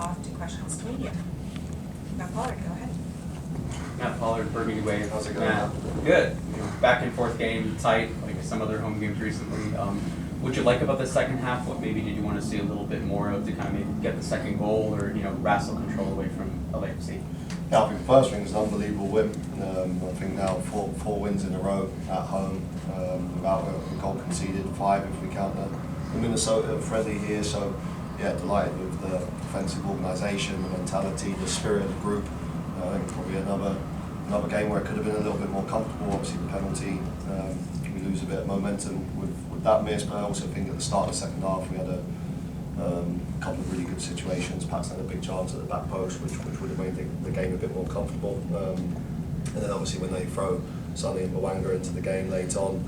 off to questions to media. Matt Pollard, go ahead. Matt Pollard, Burgundy Wave. How's it going? Good. Back and forth game, tight, like some other home games recently. What you like about the second half? What maybe did you want to see a little bit more of to kind of maybe get the second goal or, wrestle control away from LAFC? Yeah, I think the first thing is an unbelievable win. I think now four wins in a row at home without a goal conceded, 5 if we count the Minnesota friendly here. So yeah, delighted with the defensive organisation, the mentality, the spirit of the group. I think probably another game where it could have been a little bit more comfortable. Obviously the penalty, we lose a bit of momentum with that miss, but I also think at the start of the second half we had a couple of really good situations. Paxton had a big chance at the back post, which would have made the game a bit more comfortable. And then obviously when they throw Sonny and Mwanga into the game late on,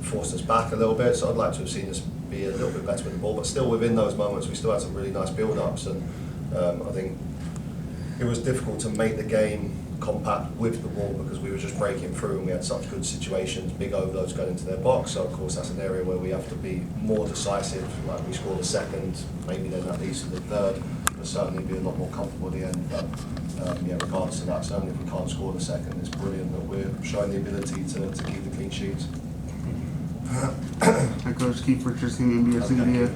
forced us back a little bit. So I'd like to have seen us be a little bit better with the ball, but still within those moments we still had some really nice build-ups, and I think it was difficult to make the game compact with the ball because we were just breaking through and we had such good situations, big overloads going into their box. So of course that's an area where we have to be more decisive. Like we score the second, maybe then at least the third, but certainly be a lot more comfortable at the end. But yeah, regardless of that, certainly if we can't score the second, it's brilliant that we're showing the ability to keep the clean sheets. Hi, Coach Keith Richardson, NBS Media.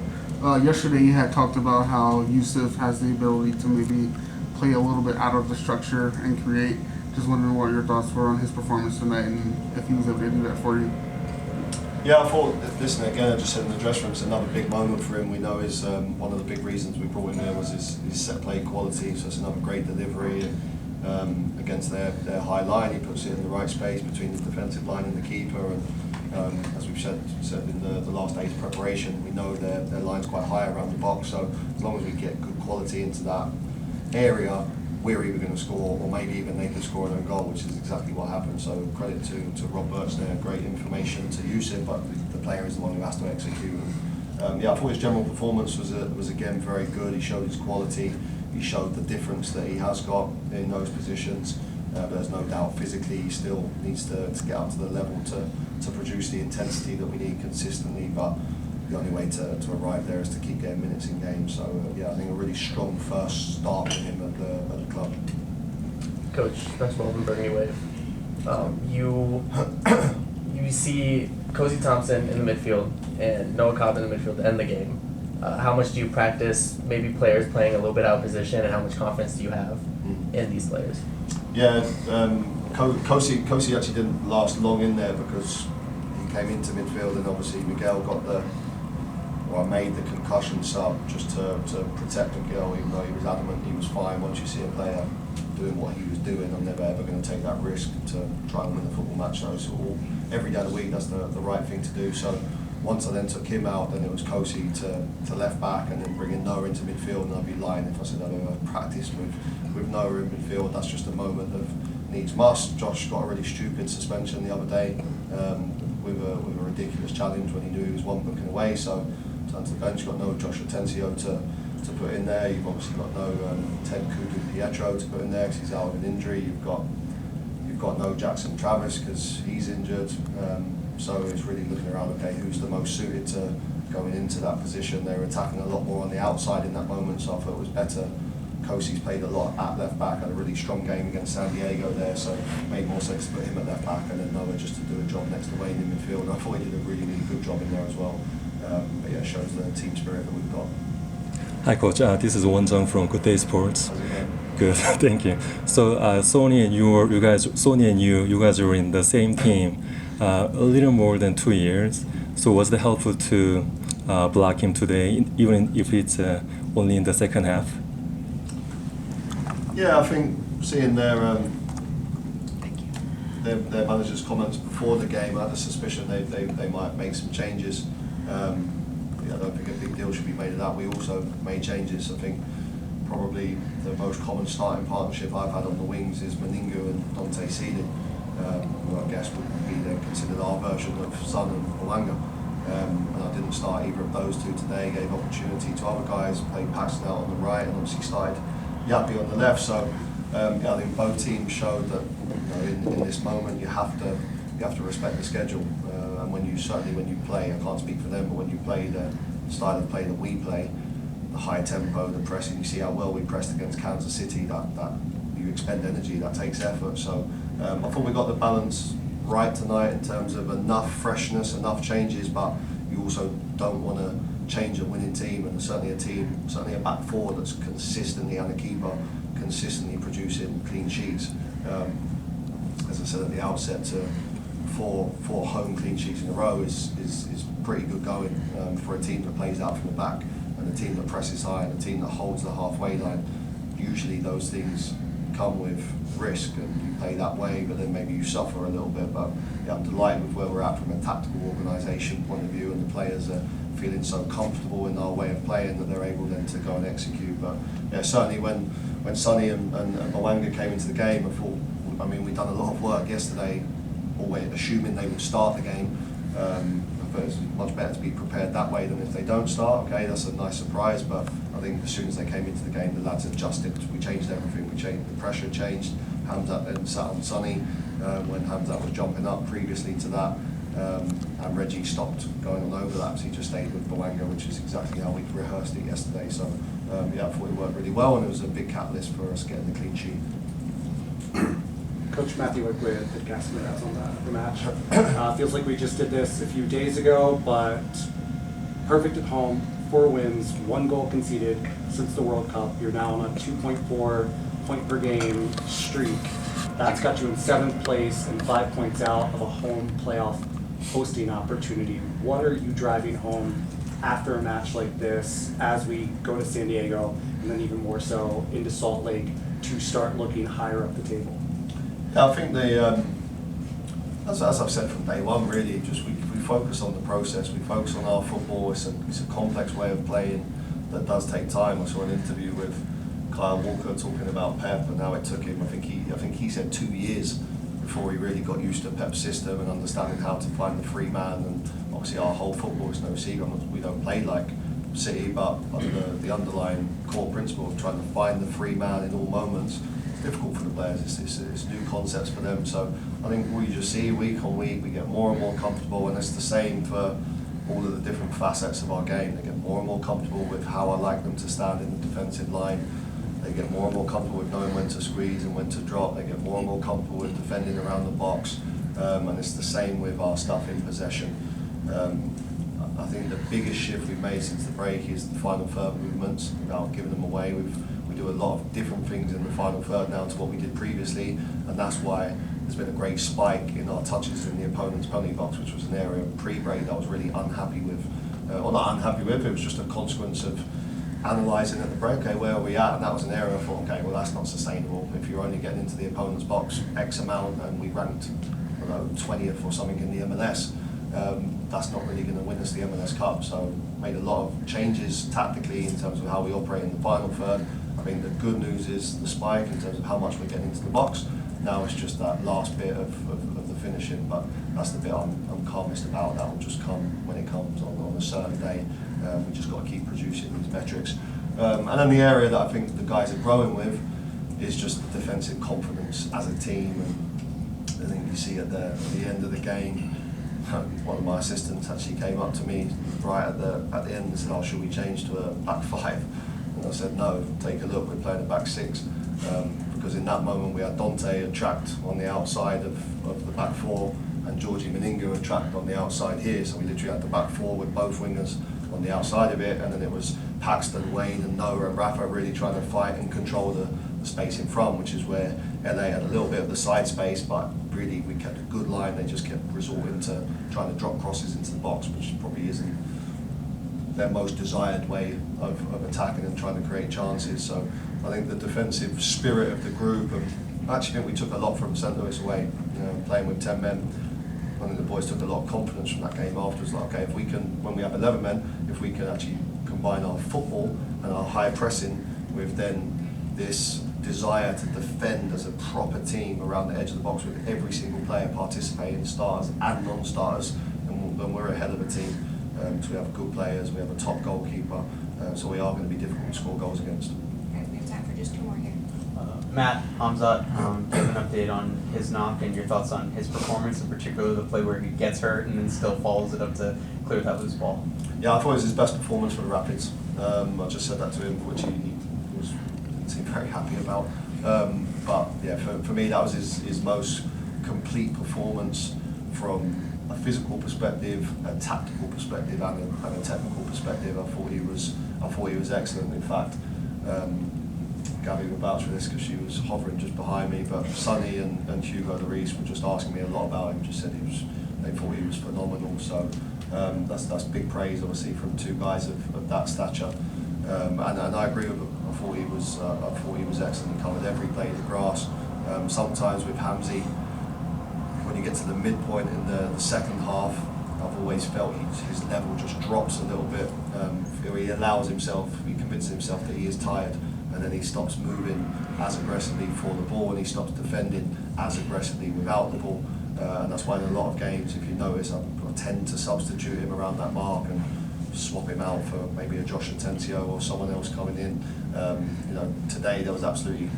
Yesterday you had talked about how Yusuf has the ability to maybe play a little bit out of the structure and create. Just wondering what your thoughts were on his performance tonight and if he was able to do that for you. Yeah, I thought, listen, again, I just said in the dressing room, it's another big moment for him. We know is one of the big reasons we brought him in was his set play quality, so it's another great delivery against their high line. He puts it in the right space between the defensive line and the keeper, and as we've said in the last day's preparation, we know their line's quite high around the box, so as long as we get good quality into that area, we're either going to score or maybe even they could score an own goal, which is exactly what happened. So credit to Rob Burch there, great information to use him, but the player is the one who has to execute. And, yeah, I thought his general performance was again very good. He showed his quality, he showed the difference that he has got in those positions. But there's no doubt physically he still needs to get up to the level to produce the intensity that we need consistently. But the only way to arrive there is to keep getting minutes in games. So yeah, I think a really strong first start for him at the club. Coach, Spencer Moulton, Burgundy Wave. You see Cozy Thompson in the midfield and Noah Cobb in the midfield to end the game. How much do you practice maybe players playing a little bit out of position, and how much confidence do you have in these players? Yeah, Cozy actually didn't last long in there because he came into midfield, and obviously Miguel I made the concussion sub just to protect Miguel, even though he was adamant he was fine. Once you see a player doing what he was doing, I'm never ever going to take that risk to try and win a football match. So every day of the week, that's the right thing to do. So once I then took him out, then it was Cozy to left back, and then bringing Noah into midfield. And I'd be lying if I said I've ever practiced with Noah in midfield. That's just a moment of needs must. Josh got a really stupid suspension the other day with a ridiculous challenge when he knew he was one booking away. So to the bench, you've got no Josh Atencio to put in there. You've obviously got no Ted Kudu Pietro to put in there because he's out with an injury. You've got no Jackson Travis because he's injured. So it's really looking around, okay, who's the most suited to going into that position. They were attacking a lot more on the outside in that moment, so I thought it was better. Cozy's played a lot at left back, had a really strong game against San Diego there, so it made more sense to put him at left back and then Noah just to do a job next to Wayne in midfield. And I thought he did a really, really good job in there as well. But yeah, it shows the team spirit that we've got. Hi Coach, this is Won Jung from Good Day Sports. How's it going? Good, thank you. So Sonny and you guys were in the same team a little more than 2 years. So was it helpful to block him today, even if it's only in the second half? Yeah, I think seeing their manager's comments before the game, I had a suspicion they might make some changes. I don't think a big deal should be made of that. We also made changes. I think probably the most common starting partnership I've had on the wings is Meningu and Dante Seeley, who I guess would be then considered our version of Son and Mwanga. And I didn't start either of those two today, gave opportunity to other guys, played Paxton out on the right and obviously started Yapi on the left. So yeah, I think both teams showed that in this moment you have to respect the schedule. And when you play, I can't speak for them, but when you play the style of play that we play, the high tempo, the pressing. You see how well we pressed against Kansas City. That you expend energy, that takes effort. So I thought we got the balance right tonight in terms of enough freshness, enough changes, but you also don't want to change a winning team, and certainly a back four that's consistently, and a keeper consistently producing clean sheets. As I said at the outset, to four home clean sheets in a row is pretty good going for a team that plays out from the back, and a team that presses high, and a team that holds the halfway line. Usually those things come with risk, and you play that way, but then maybe you suffer a little bit. But yeah, I'm delighted with where we're at from a tactical organisation point of view, and the players are feeling so comfortable in our way of playing that they're able then to go and execute. But yeah, certainly when Sonny and Mwanga came into the game, I mean, we'd done a lot of work yesterday, always assuming they would start the game. I thought it was much better to be prepared that way than if they don't start. Okay, that's a nice surprise, but I think as soon as they came into the game, the lads adjusted. We changed everything. The pressure changed. Hamzat then sat on Sonny when Hamzat was jumping up previously to that. And Reggie stopped going on overlaps. He just stayed with Mwanga, which is exactly how we rehearsed it yesterday. So yeah, I thought it worked really well, and it was a big catalyst for us getting the clean sheet. Coach Matthew Wickway at Cast Minutes on the match. Feels like we just did this a few days ago, but perfect at home, 4 wins, 1 goal conceded since the World Cup. You're now on a 2.4 point per game streak. That's got you in 7th place and 5 points out of a home playoff hosting opportunity. What are you driving home after a match like this as we go to San Diego, and then even more so into Salt Lake, to start looking higher up the table? I think as I've said from day one, really, just we focus on the process, we focus on our football. It's a complex way of playing that does take time. I saw an interview with Kyle Walker talking about Pep, and how it took him, I think he said 2 years before he really got used to Pep's system and understanding how to find the free man. And obviously our whole football is no secret. We don't play like City, but the underlying core principle of trying to find the free man in all moments, difficult for the players. It's new concepts for them. So I think we just see week on week we get more and more comfortable, and it's the same for all of the different facets of our game. They get more and more comfortable with how I like them to stand in the defensive line. They get more and more comfortable with knowing when to squeeze and when to drop. They get more and more comfortable with defending around the box, and it's the same with our stuff in possession. I think the biggest shift we've made since the break is the final third movements. Without giving them away, we do a lot of different things in the final third now to what we did previously, and that's why there's been a great spike in our touches in the opponent's penalty box, which was an area pre-break that I was really unhappy with. Or not unhappy with, it was just a consequence of analysing at the break, okay, where are we at? And that was an area I thought, okay, well, that's not sustainable. If you're only getting into the opponent's box X amount, and we ranked, I don't know, 20th or something in the MLS, that's not really going to win us the MLS Cup. So made a lot of changes tactically in terms of how we operate in the final third. I think the good news is the spike in terms of how much we're getting into the box. Now it's just that last bit of the finishing, but that's the bit I'm calmest about. That will just come when it comes on a certain day. We just got to keep producing these metrics. And then the area that I think the guys are growing with is just the defensive confidence as a team. And I think you see at the end of the game, one of my assistants actually came up to me right at the end and said, "Oh, should we change to a back 5?" And I said, "No, take a look, we're playing a back 6." Because in that moment we had Dante tracked on the outside of the back 4, and Georgie Meninga tracked on the outside here. So we literally had the back 4 with both wingers on the outside of it, and then it was Paxton, Wayne and Noah and Rafa really trying to fight and control the space in front, which is where LA had a little bit of the side space, but really we kept a good line. They just kept resorting to trying to drop crosses into the box, which probably isn't their most desired way of attacking and trying to create chances. So I think the defensive spirit of the group, and I actually think we took a lot from St. Louis away, playing with 10 men. I think the boys took a lot of confidence from that game afterwards. Like, okay, if we can, when we have 11 men, if we can actually combine our football and our high pressing with then this desire to defend as a proper team around the edge of the box with every single player participating, starters and non-starters, and then we're ahead of a team. So we have good players, we have a top goalkeeper, so we are going to be difficult to score goals against. Okay, we have time for just 2 more here. Matt, Hamzat, give an update on his knock and your thoughts on his performance, in particular the play where he gets hurt and then still follows it up to clear that loose ball. Yeah, I thought it was his best performance for the Rapids. I just said that to him, which he didn't seem very happy about. But yeah, for me, that was his most complete performance from a physical perspective, a tactical perspective, and a technical perspective. I thought he was excellent. In fact, Gabby would vouch for this because she was hovering just behind me. But Sonny and Hugo Lloris were just asking me a lot about him. Just said they thought he was phenomenal. So that's big praise, obviously, from two guys of that stature. And I agree with him. I thought he was excellent. He covered every blade of grass. Sometimes with Hamzy, when you get to the midpoint in the second half, I've always felt his level just drops a little bit. He allows himself, he convinces himself that he is tired, and then he stops moving as aggressively for the ball, and he stops defending as aggressively without the ball. And that's why in a lot of games, if you notice, I tend to substitute him around that mark and swap him out for maybe a Josh Atencio or someone else coming in. Today there was absolutely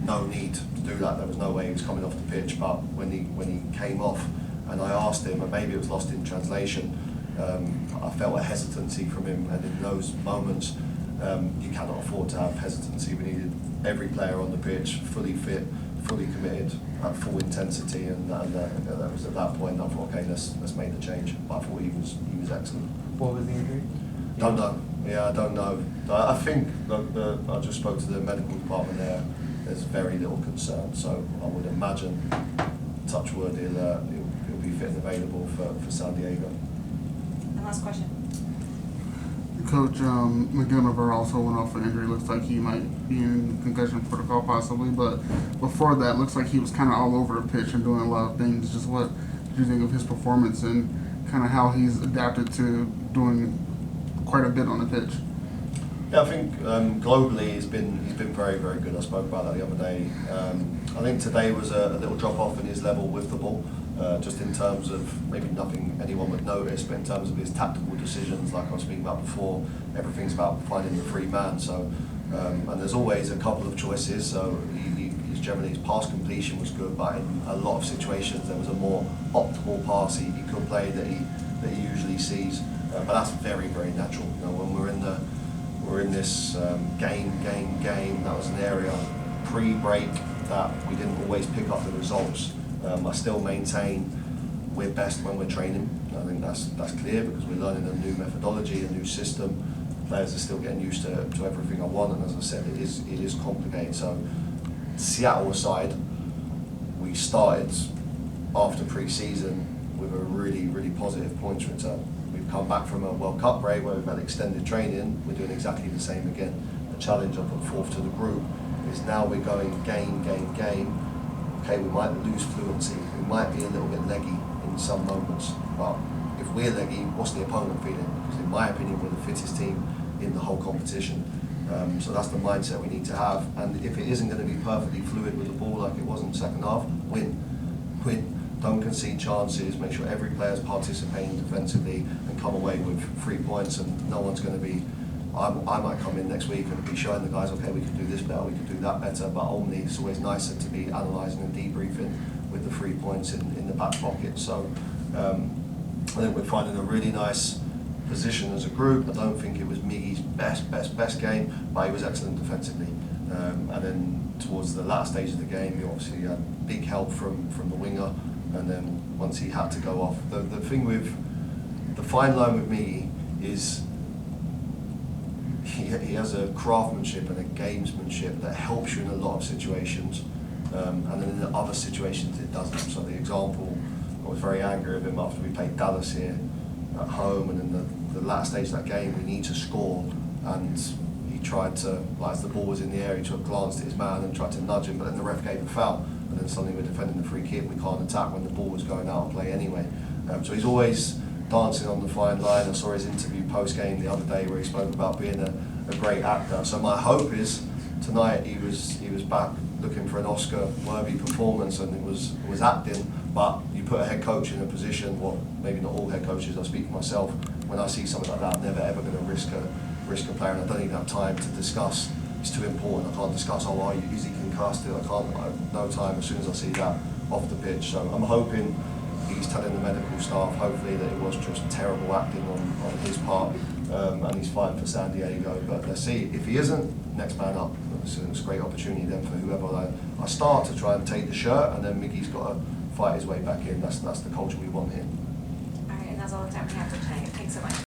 no need to do that. There was no way he was coming off the pitch. But when he came off, and I asked him, and maybe it was lost in translation, I felt a hesitancy from him. And in those moments, you cannot afford to have hesitancy. We needed every player on the pitch fully fit, fully committed, at full intensity, and that was at that point I thought, okay, let's make the change. But I thought he was excellent. What was the injury? Don't know. Yeah, I don't know. I think I just spoke to the medical department there. There's very little concern, so I would imagine, touch wood, he'll be fit and available for San Diego. And last question. Coach McGillivray also went off for injury. Looks like he might be in concussion protocol possibly, but before that, looks like he was kind of all over the pitch and doing a lot of things. Just what do you think of his performance and kind of how he's adapted to doing quite a bit on the pitch? Yeah, I think globally he's been very, very good. I spoke about that the other day. I think today was a little drop off in his level with the ball, just in terms of maybe nothing anyone would notice, but in terms of his tactical decisions, like I was speaking about before, everything's about finding the free man. So, and there's always a couple of choices. So generally his pass completion was good, but in a lot of situations there was a more optimal pass he could play that he usually sees. But that's very, very natural. When we're in this game. That was an area pre-break that we didn't always pick up the results. I still maintain we're best when we're training. I think that's clear because we're learning a new methodology, a new system. Players are still getting used to everything I want, and as I said, it is complicated. So Seattle aside, we started after pre-season with a really, really positive points return. We've come back from a World Cup break where we've had extended training. We're doing exactly the same again. The challenge I put forth to the group is now we're going game. Okay, we might lose fluency. We might be a little bit leggy in some moments. But if we're leggy, what's the opponent feeling? Because in my opinion, we're the fittest team in the whole competition. So that's the mindset we need to have. And if it isn't going to be perfectly fluid with the ball like it was in the second half, win. Don't concede chances, make sure every player's participating defensively and come away with 3 points, and no one's going to be, I might come in next week and be showing the guys, okay, we can do this better, we can do that better, but only it's always nicer to be analysing and debriefing with the 3 points in the back pocket. So I think we're finding a really nice position as a group. I don't think it was Miggy's best game, but he was excellent defensively. And then towards the last stage of the game, he obviously had big help from the winger. And then once he had to go off, the thing with the fine line with me is he has a craftsmanship and a gamesmanship that helps you in a lot of situations, and then in the other situations it doesn't. So the example, I was very angry with him after we played Dallas here at home, and in the last stage of that game we need to score, and he tried to, like, as the ball was in the air, he took a glance at his man and tried to nudge him, but then the ref gave a foul. And then suddenly we're defending the free kick, we can't attack when the ball was going out of play anyway. So he's always dancing on the fine line. I saw his interview post-game the other day where he spoke about being a great actor. So my hope is tonight he was back looking for an Oscar-worthy performance, and it was acting, but you put a head coach in a position, well, maybe not all head coaches, I speak for myself, when I see something like that, I'm never ever going to risk a player, and I don't even have time to discuss. It's too important. I can't discuss, is he concussed? I have no time as soon as I see that off the pitch. So I'm hoping he's telling the medical staff, hopefully, that it was just terrible acting on his part, and he's fighting for San Diego. But let's see, if he isn't, next man up. It's a great opportunity then for whoever I start to try and take the shirt, and then Miggy's got to fight his way back in. That's the culture we want here. All right, and that's all the time we have for tonight. Thanks so much.